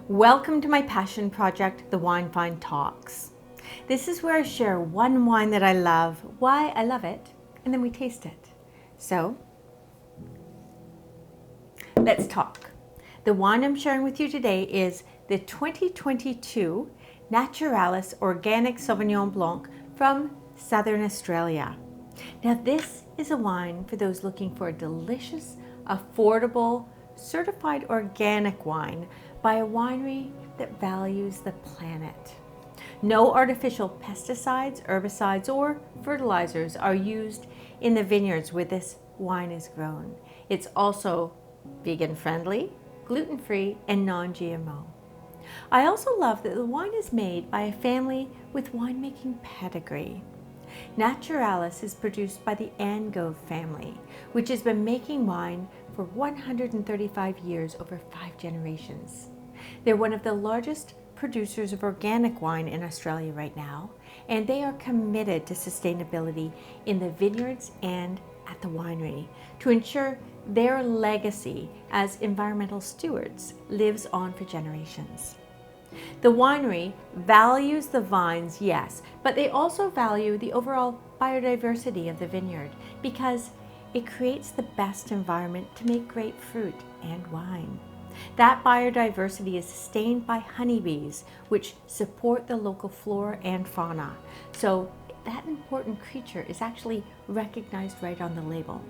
Welcome to my passion project, the Wine Vine Talks. This is where I share one wine that I love, why I love it, and then we taste it. So, let's talk. The wine I'm sharing with you today is the 2022 Naturalis Organic Sauvignon Blanc from Southern Australia. Now this is a wine for those looking for a delicious, affordable, certified organic wine by a winery that values the planet. No artificial pesticides, herbicides, or fertilizers are used in the vineyards where this wine is grown. It's also vegan friendly, gluten-free, and non-GMO. I also love that the wine is made by a family with winemaking pedigree. Naturalis is produced by the Angove family, which has been making wine for 135 years, over 5 generations. They're one of the largest producers of organic wine in Australia right now, and they are committed to sustainability in the vineyards and at the winery to ensure their legacy as environmental stewards lives on for generations. The winery values the vines, yes, but they also value the overall biodiversity of the vineyard because it creates the best environment to make great fruit and wine. That biodiversity is sustained by honeybees, which support the local flora and fauna. So that important creature is actually recognized right on the label.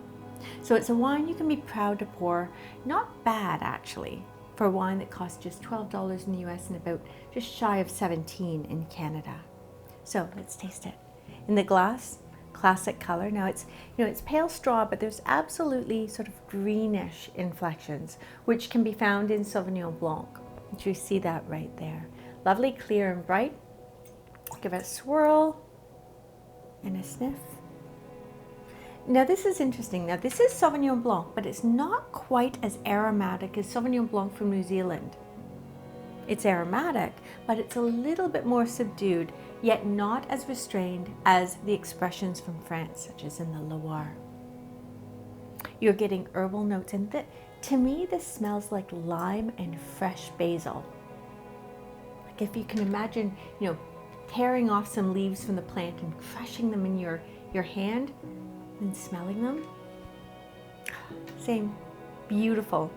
So it's a wine you can be proud to pour. Not bad, actually, for a wine that costs just $12 in the US and about just shy of $17 in Canada. So let's taste it. In the glass, classic color. Now it's pale straw, but there's absolutely sort of greenish inflections, which can be found in Sauvignon Blanc. You see that right there. Lovely, clear and bright. Give it a swirl and a sniff. Now this is interesting. Now this is Sauvignon Blanc, but it's not quite as aromatic as Sauvignon Blanc from New Zealand. It's aromatic, but it's a little bit more subdued, yet not as restrained as the expressions from France, such as in the Loire. You're getting herbal notes, and to me this smells like lime and fresh basil. Like if you can imagine, tearing off some leaves from the plant and crushing them in your hand and smelling them. Same. Beautiful.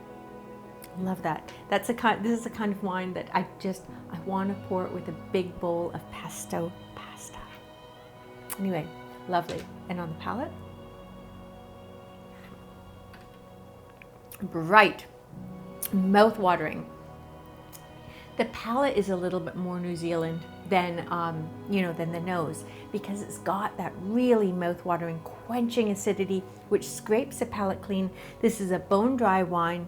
Love that. This is the kind of wine that I want to pour it with a big bowl of pesto pasta. Anyway, lovely. And on the palate, bright, mouth-watering. The palate is a little bit more New Zealand than the nose, because it's got that really mouth-watering, quenching acidity, which scrapes the palate clean. This is a bone-dry wine.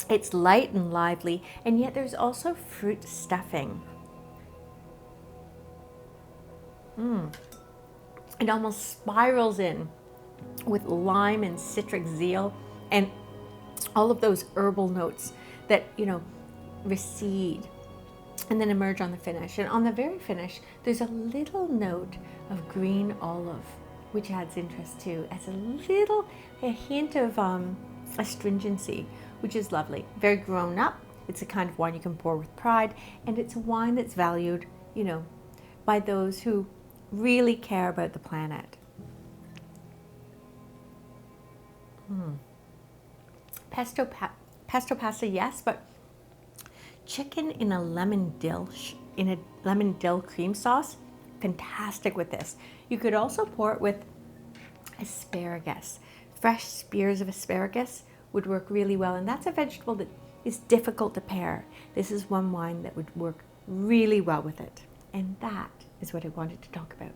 It's light and lively, and yet there's also fruit stuffing. It almost spirals in with lime and citric zeal and all of those herbal notes that, recede and then emerge on the finish. And on the very finish, there's a little note of green olive, which adds interest too, as a hint of astringency, which is lovely. Very grown up. It's a kind of wine you can pour with pride, and it's a wine that's valued, by those who really care about the planet. Pesto pasta, yes, but chicken in a lemon dill cream sauce, fantastic with this. You could also pour it with asparagus. Fresh spears of asparagus would work really well, and that's a vegetable that is difficult to pair. This is one wine that would work really well with it, and that is what I wanted to talk about.